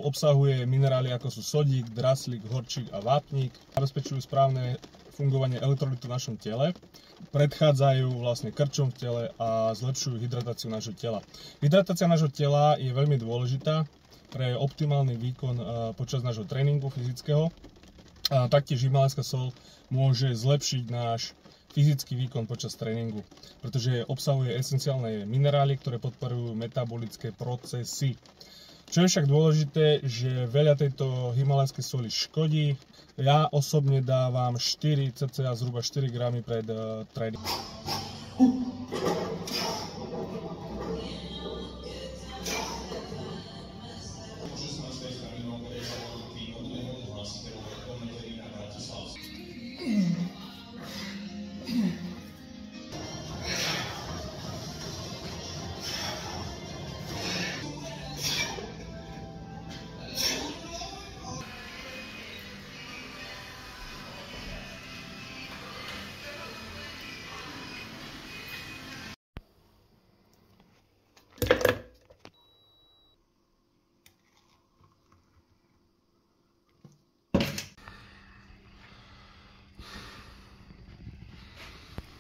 obsahuje minerály ako sú sodík, draslík, horčík a vápnik. Zabezpečujú správne fungovanie elektrolítu v našom tele, predchádzajú vlastne krčom v tele a zlepšujú hydratáciu nášho tela. Hydratácia nášho tela je veľmi dôležitá pre optimálny výkon počas nášho tréningu fyzického. A taktiež himalajská soľ môže zlepšiť náš fyzický výkon počas tréningu, pretože obsahuje esenciálne minerály, ktoré podporujú metabolické procesy. Čo je však dôležité, že veľa tejto himalajskej soli škodí. Ja osobne dávam cca zhruba 4 gramy pred tréningom.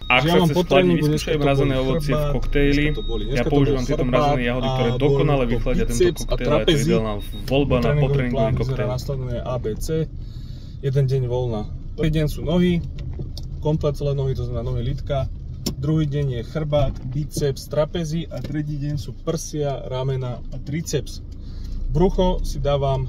Ak sa chce schladiť, vyskúšaj mrazené ovocie v koktejli. Ja používam tieto mrazené jahody, ktoré dokonale vychladia tento koktejl a je to ideálna voľba na potréningový koktejl. Nasleduje ABC, jeden deň voľna. Prvý deň sú nohy, komplet celé nohy, to znamená nohy lítka. Druhý deň je chrbát, biceps, trapezy a tretí deň sú prsia, ramena a triceps. Brucho si dávam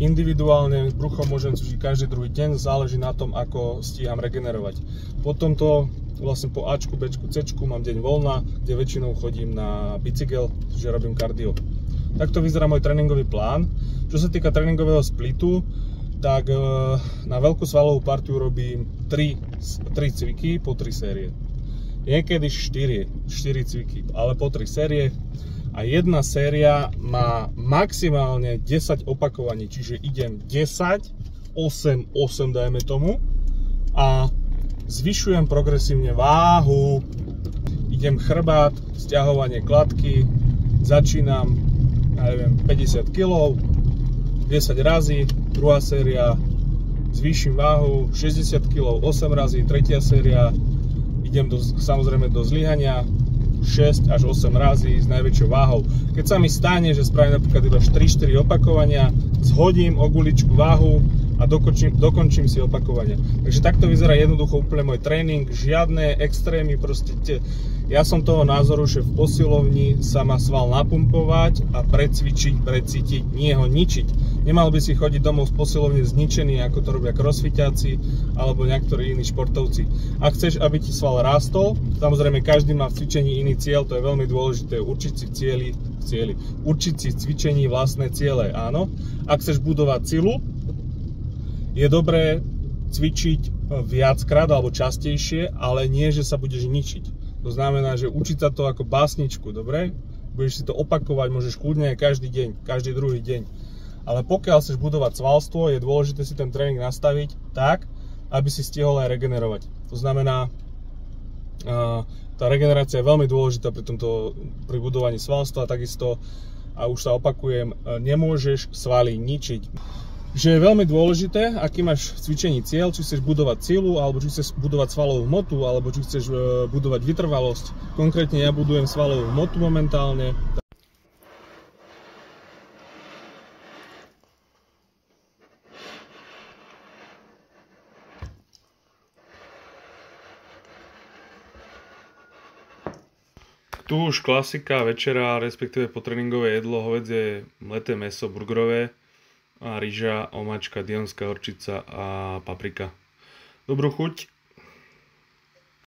individuálne, brucho môžem cvičiť každý druhý deň, záleží na tom, ako stíham regenerovať. Potom to vlastne po Ačku, Bčku, Cčku mám deň voľna, kde väčšinou chodím na bicykel, že robím kardio. Takto vyzerá môj tréningový plán. Čo sa týka tréningového splitu, tak na veľkú svalovú partiu robím 3 cviky po 3 série. Niekedy 4 cviky, ale po 3 série. A jedna séria má maximálne 10 opakovaní, čiže idem 10, 8 dajme tomu a zvyšujem progresívne váhu, idem chrbát, sťahovanie kladky, začínam, ja neviem, 50 kg, 10 razy, druhá séria, zvýšim váhu, 60 kg, 8 razy, tretia séria, idem samozrejme do zlyhania, 6 až 8 razy s najväčšou váhou. Keď sa mi stane, že spravím napríklad iba 3-4 opakovania, zhodím o guličku váhu a dokončím si opakovanie. Takže takto vyzerá jednoducho úplne môj tréning, žiadne extrémy, proste ja som toho názoru, že v posilovni sa má sval napumpovať a precvičiť, precítiť, nie ho ničiť. Nemal by si chodiť domov z posilovne zničený, ako to robia crossfitáci alebo niektorí iní športovci. Ak chceš, aby ti sval rástol, samozrejme každý má v cvičení iný cieľ, to je veľmi dôležité, určiť si v cvičení vlastné ciele, áno. Ak chceš budovať silu, je dobré cvičiť viackrát alebo častejšie, ale nie, že sa budeš ničiť. To znamená, že učiť sa to ako básničku, dobre? Budeš si to opakovať, môžeš kľudne každý deň, každý druhý deň. Ale pokiaľ chceš budovať svalstvo, je dôležité si ten tréning nastaviť tak, aby si stihol aj regenerovať. To znamená, tá regenerácia je veľmi dôležitá pri budovaní svalstva, takisto, a už sa opakujem, nemôžeš svaly ničiť. Že je veľmi dôležité, aký máš v cvičení cieľ, či chceš budovať silu, alebo či chceš budovať svalovú hmotu, alebo či chceš budovať vytrvalosť. Konkrétne ja budujem svalovú hmotu momentálne. Tu už klasika večera, respektíve potréningové jedlo, hovädzie mleté mäso burgerové, a rýža, omáčka, dionská horčica a paprika. Dobrú chuť.